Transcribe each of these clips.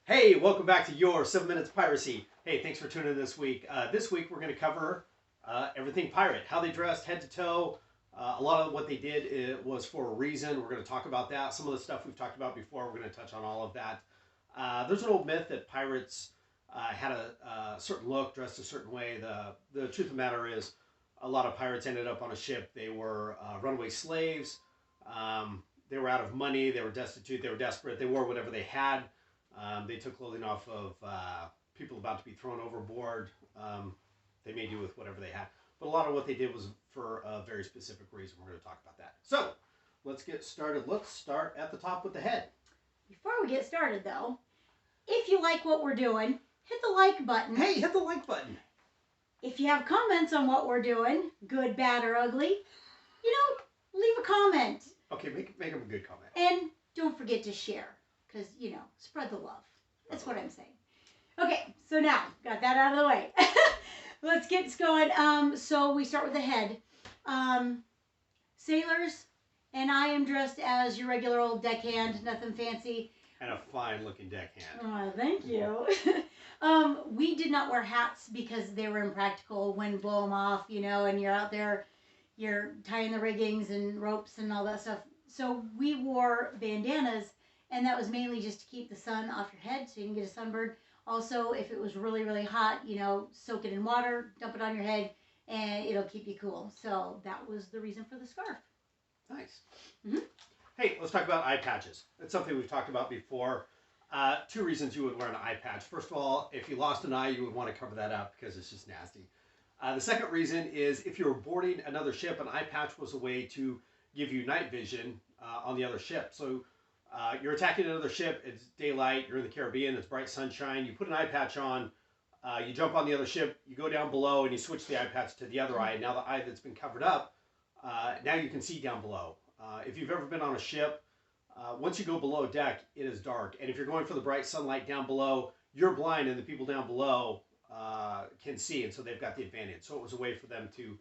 Hey, welcome back to your 7 Minutes Piracy. Hey, thanks for tuning in this week. This week we're going to cover everything pirate, how they dressed head to toe. A lot of what they did was for a reason. We're going to talk about that. Some of the stuff we've talked about before, we're going to touch on all of that. There's an old myth that pirates had a certain look, dressed a certain way. The truth of the matter is, a lot of pirates ended up on a ship. They were runaway slaves. They were out of money. They were destitute. They were desperate. They wore whatever they had. They took clothing off of people about to be thrown overboard. They made do with whatever they had. But a lot of what they did was for a very specific reason. We're going to talk about that. So, let's get started. Let's start at the top with the head. Before we get started, though, if you like what we're doing, hit the like button. Hey, hit the like button. If you have comments on what we're doing, good, bad, or ugly, leave a comment. Okay, make them a good comment. And don't forget to share. Because, spread the love. That's what I'm saying. Okay, so now, got that out of the way. Let's get going. So we start with the head. Sailors, and I am dressed as your regular old deckhand, nothing fancy. And a fine-looking deckhand. Oh, thank you. We did not wear hats because they were impractical. Wind blow them off, and you're out there, you're tying the riggings and ropes and all that stuff. So we wore bandanas. And that was mainly just to keep the sun off your head so you can get a sunburn. Also, if it was really, really hot, soak it in water, dump it on your head, and it'll keep you cool. So that was the reason for the scarf. Nice. Mm-hmm. Hey, let's talk about eye patches. It's something we've talked about before. Two reasons you would wear an eye patch. First of all, if you lost an eye, you would want to cover that up because it's just nasty. The second reason is if you were boarding another ship, an eye patch was a way to give you night vision on the other ship. So you're attacking another ship, it's daylight, you're in the Caribbean, it's bright sunshine, you put an eye patch on, you jump on the other ship, you go down below and you switch the eye patch to the other eye, and now the eye that's been covered up, now you can see down below. If you've ever been on a ship, once you go below deck, it is dark, and if you're going for the bright sunlight down below, you're blind and the people down below can see, and so they've got the advantage. So it was a way for them to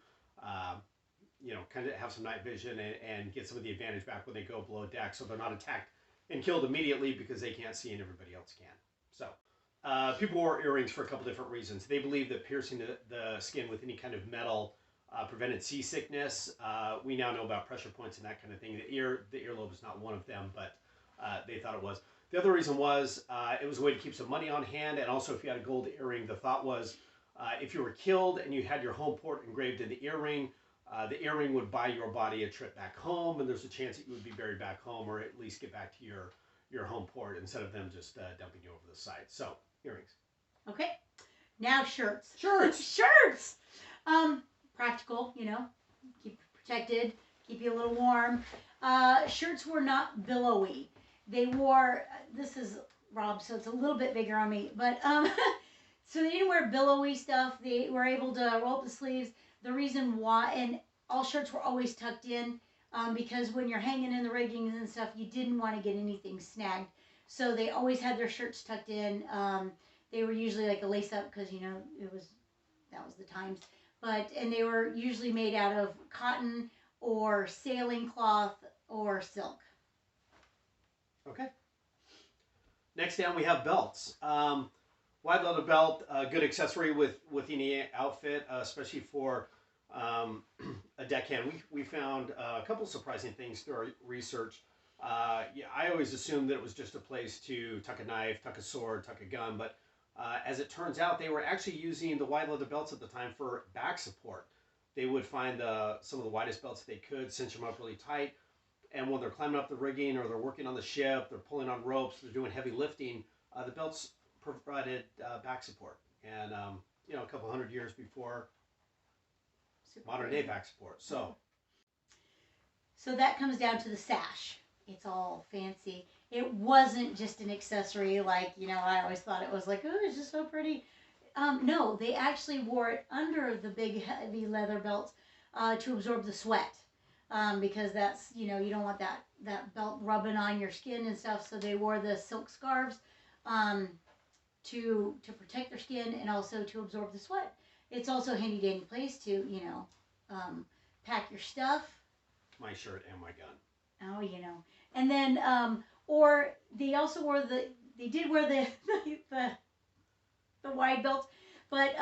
kind of have some night vision and get some of the advantage back when they go below deck, so they're not attacked and killed immediately because they can't see and everybody else can. So people wore earrings for a couple different reasons. They believed that piercing the skin with any kind of metal prevented seasickness. We now know about pressure points and that kind of thing. The earlobe is not one of them, but they thought it was. The other reason was it was a way to keep some money on hand, and also if you had a gold earring, the thought was if you were killed and you had your home port engraved in the earring would buy your body a trip back home, and there's a chance that you would be buried back home, or at least get back to your home port instead of them just dumping you over the side. So, earrings. Okay. Now shirts. Shirts! Shirts! Practical, keep you protected, keep you a little warm. Shirts were not billowy. They wore, this is Rob, so it's a little bit bigger on me, but, so they didn't wear billowy stuff. They were able to roll up the sleeves. The reason why, and all shirts were always tucked in, because when you're hanging in the rigging and stuff, you didn't want to get anything snagged. So they always had their shirts tucked in. They were usually like a lace up because, that was the times. And they were usually made out of cotton or sailing cloth or silk. Okay. Next down we have belts. Wide leather belt, a good accessory with any outfit, especially for a deckhand. We found a couple surprising things through our research. I always assumed that it was just a place to tuck a knife, tuck a sword, tuck a gun, but as it turns out, they were actually using the wide leather belts at the time for back support. They would find some of the widest belts they could, cinch them up really tight, and when they're climbing up the rigging or they're working on the ship, they're pulling on ropes, they're doing heavy lifting, the belts provided back support. And, a couple hundred years before modern day back support. So that comes down to the sash. It's all fancy. It wasn't just an accessory like, I always thought it was like, oh, it's just so pretty. No, they actually wore it under the big heavy leather belts to absorb the sweat. Because that's, you don't want that belt rubbing on your skin and stuff. So they wore the silk scarves to protect their skin and also to absorb the sweat. It's also a handy dandy place to, pack your stuff. My shirt and my gun. Oh, And then, or they also wore they did wear the wide belts, but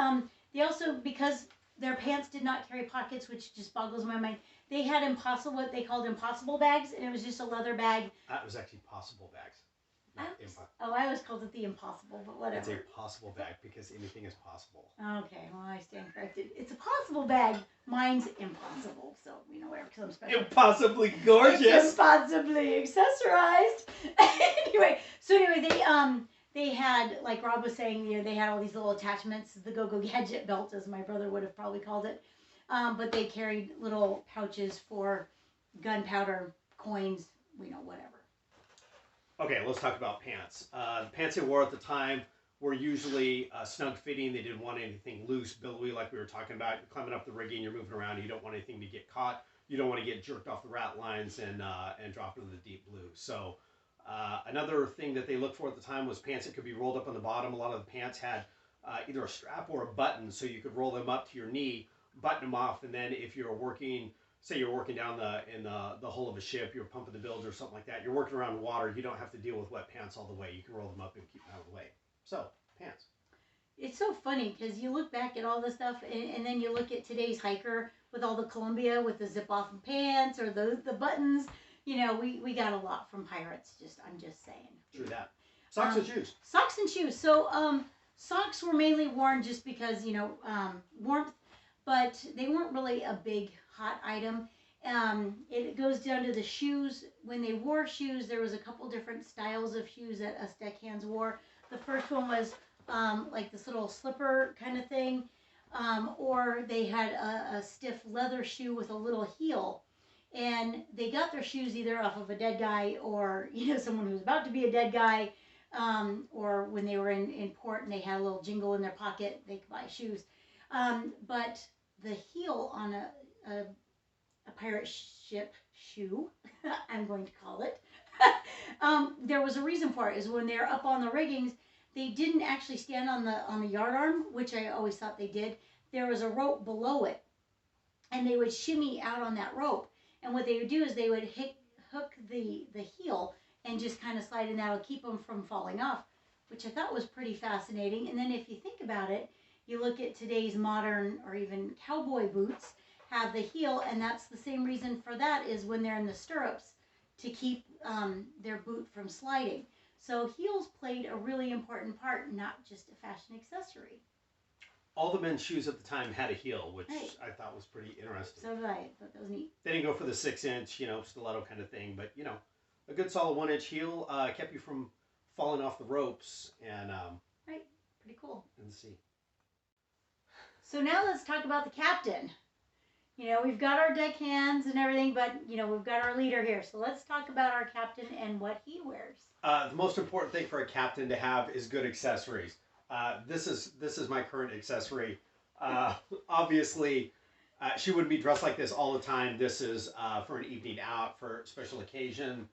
they also, because their pants did not carry pockets, which just boggles my mind. They had what they called impossible bags, and it was just a leather bag. That was actually possible bags. I always called it the impossible, but whatever. It's a possible bag because anything is possible. Okay, well, I stand corrected. It's a possible bag. Mine's impossible, so whatever, because I'm special. Impossibly gorgeous. It's impossibly accessorized. Anyway, they had, like Rob was saying, they had all these little attachments, the go-go gadget belt, as my brother would have probably called it. But they carried little pouches for gunpowder, coins, whatever. Okay, let's talk about pants. The pants they wore at the time were usually snug fitting. They didn't want anything loose, billowy, like we were talking about. You're climbing up the rigging, you're moving around. You don't want anything to get caught. You don't want to get jerked off the rat lines and dropped into the deep blue. So another thing that they looked for at the time was pants that could be rolled up on the bottom. A lot of the pants had either a strap or a button, so you could roll them up to your knee, button them off, and then if you're working, say you're working down in the hull of a ship, you're pumping the bilge or something like that, you're working around water, you don't have to deal with wet pants all the way. You can roll them up and keep them out of the way. So, pants. It's so funny because you look back at all this stuff and then you look at today's hiker with all the Columbia with the zip off pants or the buttons. We got a lot from pirates. I'm just saying. True that. Socks and shoes. Socks and shoes. So socks were mainly worn just because warmth, but they weren't really a big hot item. It goes down to the shoes. When they wore shoes, there was a couple different styles of shoes that us deckhands wore. The first one was like this little slipper kind of thing, or they had a stiff leather shoe with a little heel. And they got their shoes either off of a dead guy or someone who was about to be a dead guy, or when they were in port and they had a little jingle in their pocket, they could buy shoes. But the heel on a pirate ship shoe, I'm going to call it, there was a reason for it. Is when they're up on the riggings, they didn't actually stand on the yard arm, which I always thought they did. There was a rope below it, and they would shimmy out on that rope. And what they would do is they would hook the heel and just kind of slide, and that'll keep them from falling off, which I thought was pretty fascinating. And then if you think about it, you look at today's modern or even cowboy boots have the heel, and that's the same reason for that, is when they're in the stirrups to keep their boot from sliding. So heels played a really important part, not just a fashion accessory. All the men's shoes at the time had a heel, which right. I thought was pretty interesting. So did I. I thought that was neat. They didn't go for the 6-inch, stiletto kind of thing, but a good solid 1-inch heel kept you from falling off the ropes and right, pretty cool. In the sea. So now let's talk about the captain. We've got our deckhands and everything, but we've got our leader here. So let's talk about our captain and what he wears. The most important thing for a captain to have is good accessories. This is my current accessory. Obviously, she wouldn't be dressed like this all the time. This is for an evening out, for a special occasion.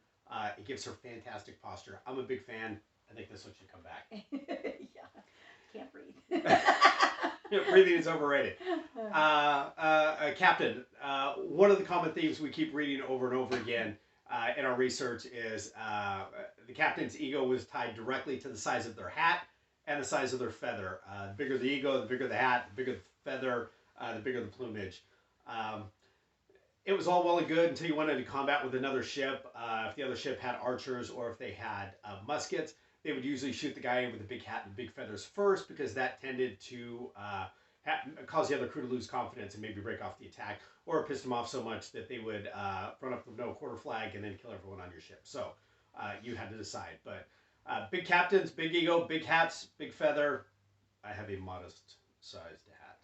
It gives her fantastic posture. I'm a big fan. I think this one should come back. Yeah, can't breathe. Breathing is overrated. Captain, one of the common themes we keep reading over and over again in our research is the captain's ego was tied directly to the size of their hat and the size of their feather. The bigger the ego, the bigger the hat, the bigger the feather, the bigger the plumage. It was all well and good until you went into combat with another ship. If the other ship had archers or if they had muskets, they would usually shoot the guy with the big hat and big feathers first, because that tended to cause the other crew to lose confidence and maybe break off the attack, or piss them off so much that they would run up with no quarter flag and then kill everyone on your ship. So you had to decide. But big captains, big ego, big hats, big feather. I have a modest sized hat.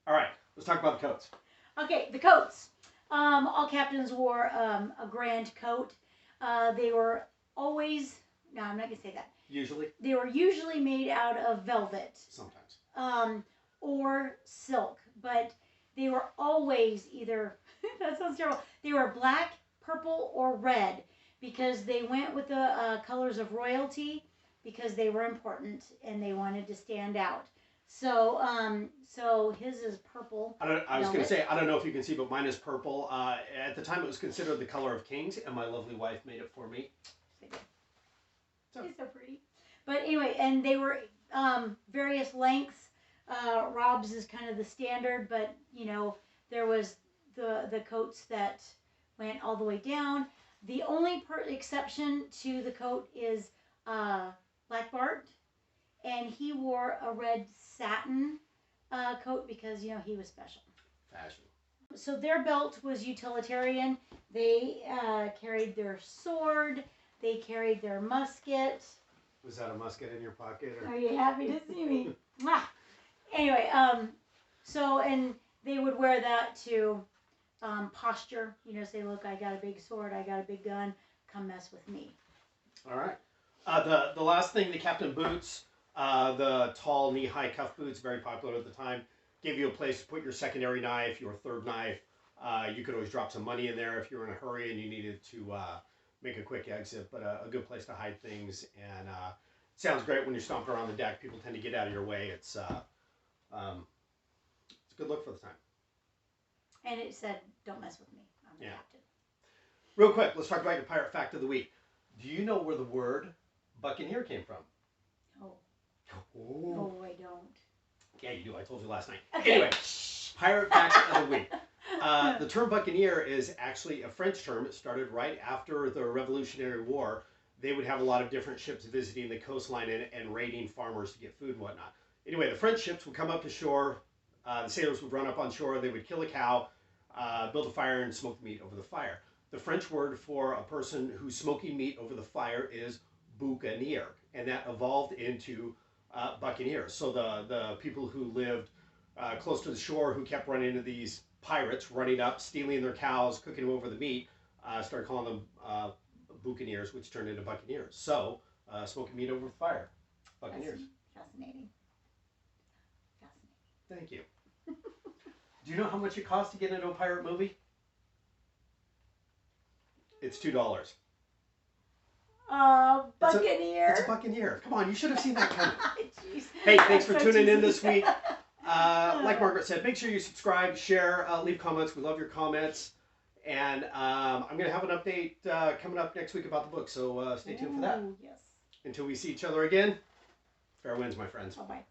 All right, let's talk about the coats. Okay, the coats. All captains wore a grand coat. They were always, no, I'm not going to say that. Usually? They were usually made out of velvet. Sometimes. Or silk. But they were always either, that sounds terrible, they were black, purple, or red, because they went with the colors of royalty, because they were important and they wanted to stand out. So, so his is purple. I was going to say, I don't know if you can see, but mine is purple. At the time, it was considered the color of kings, and my lovely wife made it for me. She's so pretty. But anyway, and they were various lengths. Rob's is kind of the standard, but you know there was the coats that went all the way down. The only exception to the coat is Black Bart, and he wore a red satin coat because you know he was special. Fashion. So their belt was utilitarian. They carried their sword. They carried their musket. Was that a musket in your pocket? Or? Are you happy to see me? Anyway, so and they would wear that to posture. You know, say, look, I got a big sword. I got a big gun. Come mess with me. All right. The last thing, the captain boots, the tall knee-high cuff boots, very popular at the time, gave you a place to put your secondary knife, your third knife. You could always drop some money in there if you were in a hurry and you needed to make a quick exit, but a good place to hide things. And it sounds great when you're stomping around the deck. People tend to get out of your way. It's a good look for the time. And it said, don't mess with me. I'm the captain. Real quick, let's talk about your pirate fact of the week. Do you know where the word buccaneer came from? Oh. Oh. No, I don't. Yeah, you do. I told you last night. Okay. Anyway, pirate fact of the week. The term buccaneer is actually a French term. It started right after the Revolutionary War. They would have a lot of different ships visiting the coastline and raiding farmers to get food and whatnot. Anyway, the French ships would come up to shore. The sailors would run up on shore. They would kill a cow, build a fire, and smoke the meat over the fire. The French word for a person who's smoking meat over the fire is boucanier, and that evolved into buccaneers. So the people who lived close to the shore, who kept running into these pirates, running up, stealing their cows, cooking them over the meat, started calling them boucaniers, which turned into buccaneers. So smoking meat over the fire, buccaneers. Fascinating. Thank you. Do you know how much it costs to get into a pirate movie? It's $2. Buccaneer. It's a buccaneer. Come on, you should have seen that coming. Jeez. Hey, thanks for tuning in this week. Like Margaret said, make sure you subscribe, share, leave comments. We love your comments. And I'm going to have an update coming up next week about the book, so stay tuned for that. Yes. Until we see each other again, fair winds, my friends. Bye-bye.